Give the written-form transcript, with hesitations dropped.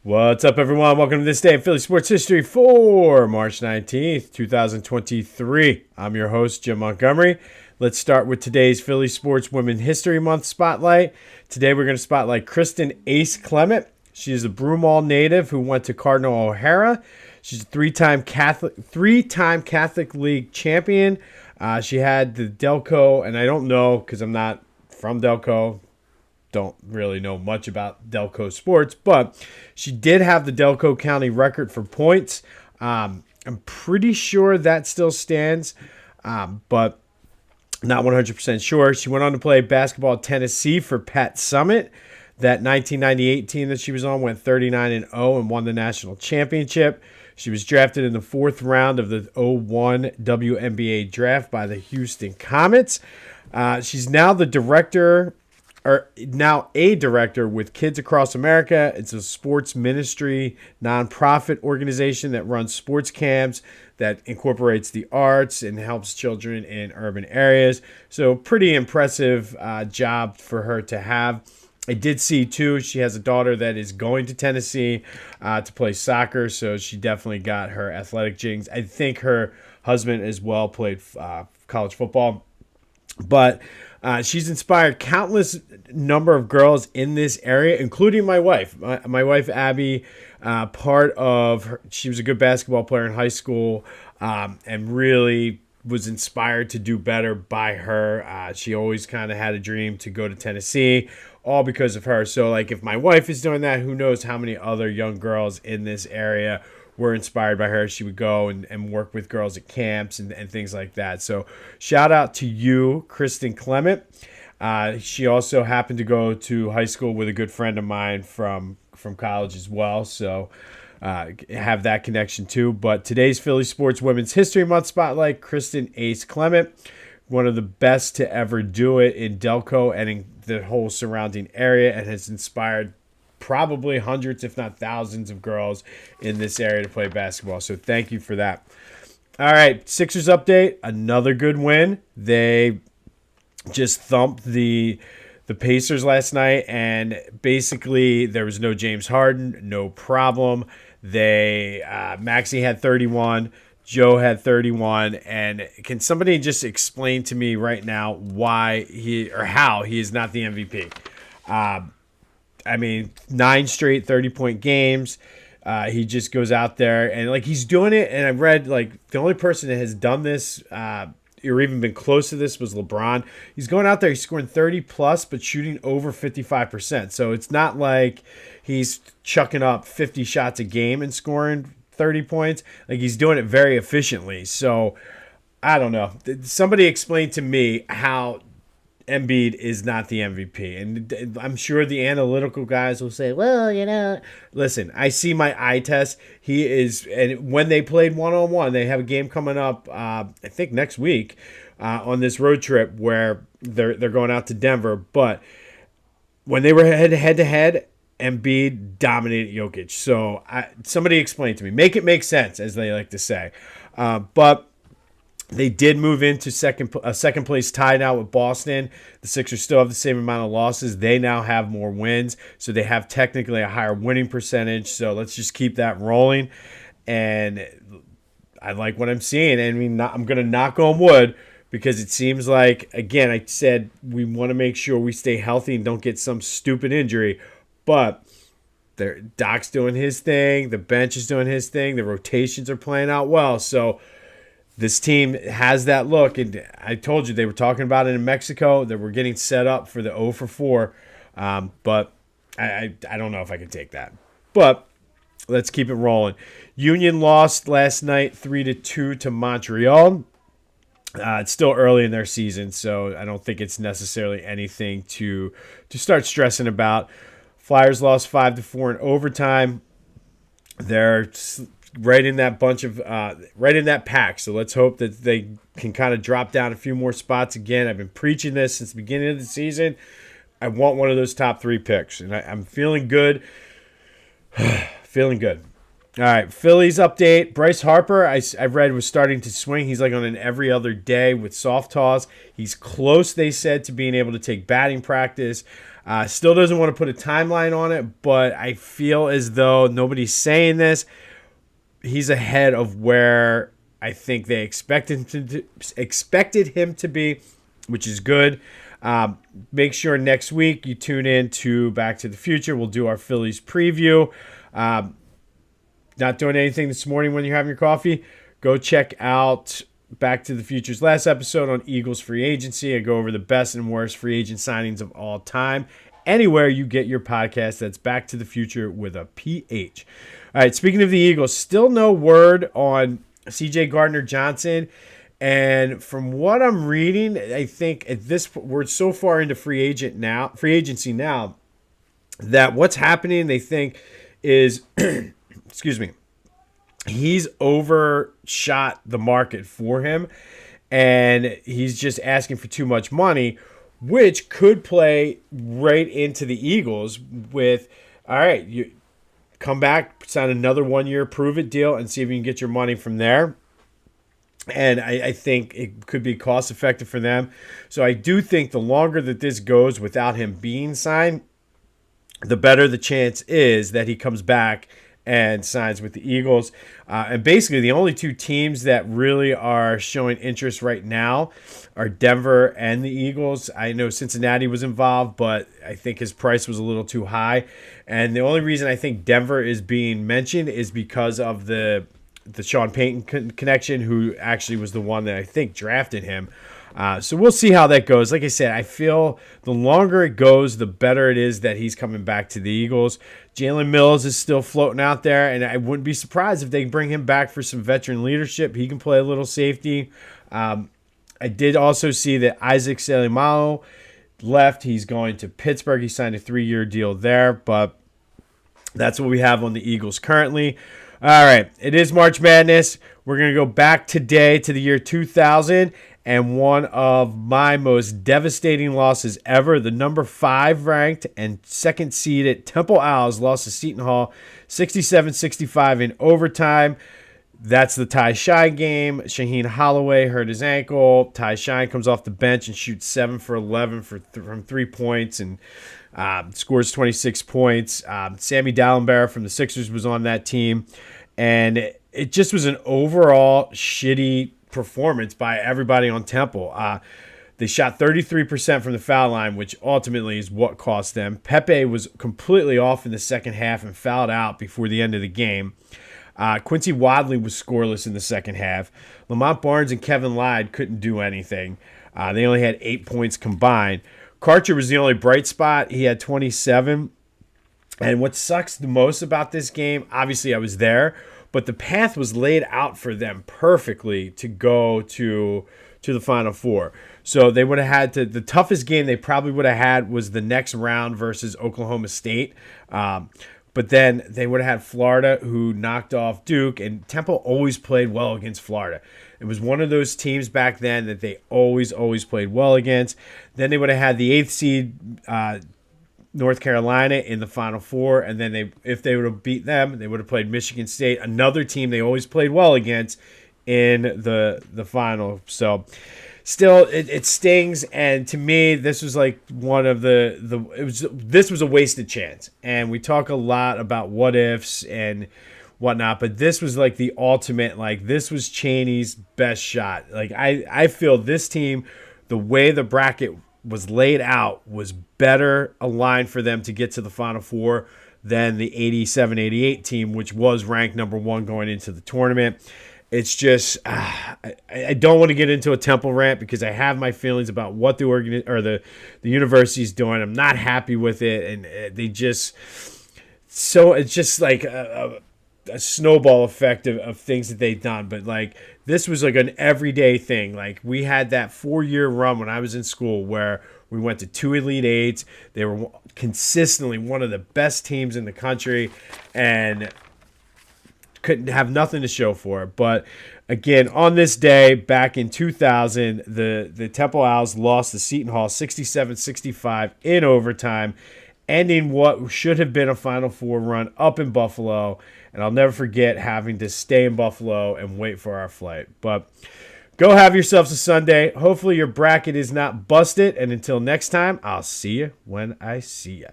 What's up, everyone? Welcome to this day of Philly sports history for March 19th, 2023. I'm your host, Jim Montgomery. Let's start with today's Philly Sports Women History Month spotlight. Today, we're going to spotlight Kristen Ace Clement. She is a Broomall native who went to Cardinal O'Hara. She's a three-time Catholic League champion. She had the Delco, and I don't know because I'm not from Delco. Don't really know much about Delco sports, but she did have the Delco County record for points. I'm pretty sure that still stands, but not 100% sure. She went on to play basketball at Tennessee for Pat Summitt. That 1998 team that she was on went 39-0 and won the national championship. She was drafted in the fourth round of the 2001 WNBA draft by the Houston Comets. She's now a director with Kids Across America. It's a sports ministry nonprofit organization that runs sports camps, that incorporates the arts and helps children in urban areas. So pretty impressive job for her to have. I did see, too, she has a daughter that is going to Tennessee to play soccer, so she definitely got her athletic jigs. I think her husband as well played college football. But she's inspired countless number of girls in this area, including my wife. My wife, Abby, she was a good basketball player in high school and really was inspired to do better by her. She always kind of had a dream to go to Tennessee, all because of her. So, like, if my wife is doing that, who knows how many other young girls in this area were inspired by her. She would go and work with girls at camps and things like that. So shout out to you, Kristen Clement. She also happened to go to high school with a good friend of mine from college as well. So have that connection too. But today's Philly Sports Women's History Month spotlight, Kristen Ace Clement, one of the best to ever do it in Delco and in the whole surrounding area, and has inspired probably hundreds, if not thousands, of girls in this area to play basketball. So thank you for that. All right, Sixers update. Another good win. They just thumped the Pacers last night, and basically there was no James Harden, no problem. Maxey had 31. Joe had 31, and can somebody just explain to me right now how he is not the MVP? I mean, 9 straight 30-point games. He just goes out there and he's doing it. And I've read the only person that has done this or even been close to this was LeBron. He's going out there, he's scoring 30 plus, but shooting over 55%. So it's not like he's chucking up 50 shots a game and scoring 30 points. He's doing it very efficiently. So I don't know. Somebody explain to me how Embiid is not the MVP. And I'm sure the analytical guys will say, well, listen, I see my eye test. He is, and when they played one-on-one, they have a game coming up, I think next week, on this road trip where they're going out to Denver. But when they were head-to-head, Embiid dominated Jokic. So somebody explain to me. Make it make sense, as they like to say. But they did move into second place tie now with Boston. The Sixers still have the same amount of losses. They now have more wins, so they have technically a higher winning percentage. So let's just keep that rolling. And I like what I'm seeing. I mean, I'm going to knock on wood because it seems like, again, I said we want to make sure we stay healthy and don't get some stupid injury. But Doc's doing his thing. The bench is doing his thing. The rotations are playing out well. So this team has that look, and I told you they were talking about it in Mexico, that we're getting set up for the 0 for 4, but I don't know if I can take that. But let's keep it rolling. Union lost last night 3-2 to Montreal. It's still early in their season, so I don't think it's necessarily anything to start stressing about. Flyers lost 5-4 in overtime. They're right in that pack. So let's hope that they can kind of drop down a few more spots again. I've been preaching this since the beginning of the season. I want one of those top 3 picks, and I'm feeling good. Feeling good. All right, Phillies update. Bryce Harper, I've read, was starting to swing. He's on an every other day with soft toss. He's close, they said, to being able to take batting practice. Still doesn't want to put a timeline on it, but I feel as though nobody's saying this. He's ahead of where I think they expected him to be, which is good. Make sure next week you tune in to Back to the Future. We'll do our Phillies preview. Not doing anything this morning when you're having your coffee. Go check out Back to the Future's last episode on Eagles free agency. I go over the best and worst free agent signings of all time. Anywhere you get your podcast, that's Back to the Future with a PH. All right, speaking of the Eagles, still no word on C.J. Gardner-Johnson. And from what I'm reading, I think at this we're so far into free agency now, that what's happening, they think, is excuse me, he's overshot the market for him, and he's just asking for too much money, which could play right into the Eagles with, all right, you come back, sign another 1-year prove-it deal, and see if you can get your money from there. And I think it could be cost-effective for them. So I do think the longer that this goes without him being signed, the better the chance is that he comes back and signs with the Eagles. And basically the only two teams that really are showing interest right now are Denver and the Eagles. I know Cincinnati was involved, but I think his price was a little too high. And the only reason I think Denver is being mentioned is because of the Sean Payton connection, who actually was the one that I think drafted him. So we'll see how that goes. Like I said, I feel the longer it goes, the better it is that he's coming back to the Eagles. Jalen Mills is still floating out there, and I wouldn't be surprised if they bring him back for some veteran leadership. He can play a little safety. I did also see that Isaac Selimalo left. He's going to Pittsburgh. He signed a 3-year deal there, but that's what we have on the Eagles currently. All right, it is March Madness. We're going to go back today to the year 2000, and one of my most devastating losses ever. The number 5 ranked and second seeded Temple Owls lost to Seton Hall 67-65 in overtime. That's the Ty Shine game. Shaheen Holloway hurt his ankle. Ty Shine comes off the bench and shoots 7 for 11 from 3 points and scores 26 points. Sammy Dallenberg from the Sixers was on that team. And it just was an overall shitty performance by everybody on Temple. They shot 33% from the foul line, which ultimately is what cost them. Pepe was completely off in the second half and fouled out before the end of the game. Quincy Wadley was scoreless in the second half. Lamont Barnes and Kevin Lyde couldn't do anything. They only had 8 points combined. Karcher was the only bright spot. He had 27. And what sucks the most about this game, obviously I was there, but the path was laid out for them perfectly to go to the Final Four. So they would have had to, the toughest game they probably would have had was the next round versus Oklahoma State. But then they would have had Florida, who knocked off Duke, and Temple always played well against Florida. It was one of those teams back then that they always played well against. Then they would have had the 8th seed North Carolina in the Final Four, and then if they would have beat them, they would have played Michigan State, another team they always played well against in the final. So still, it stings, and to me, this was like one of this was a wasted chance. And we talk a lot about what ifs and whatnot, but this was like the ultimate, like this was Chaney's best shot. Like I feel this team, the way the bracket was laid out, was better aligned for them to get to the Final Four than the 87-88 team, which was ranked number 1 going into the tournament. It's just I don't want to get into a Temple rant because I have my feelings about what the university's doing. I'm not happy with it, and they just it's just like a snowball effect of things that they've done. But like this was like an everyday thing. Like we had that 4-year run when I was in school where we went to 2 Elite Eights. They were consistently one of the best teams in the country and couldn't have nothing to show for it. But again, on this day back in 2000, the Temple Owls lost to Seton Hall 67-65 in overtime, ending what should have been a Final Four run up in Buffalo. And I'll never forget having to stay in Buffalo and wait for our flight. But Go have yourselves a Sunday. Hopefully your bracket is not busted. And until next time, I'll see you when I see you.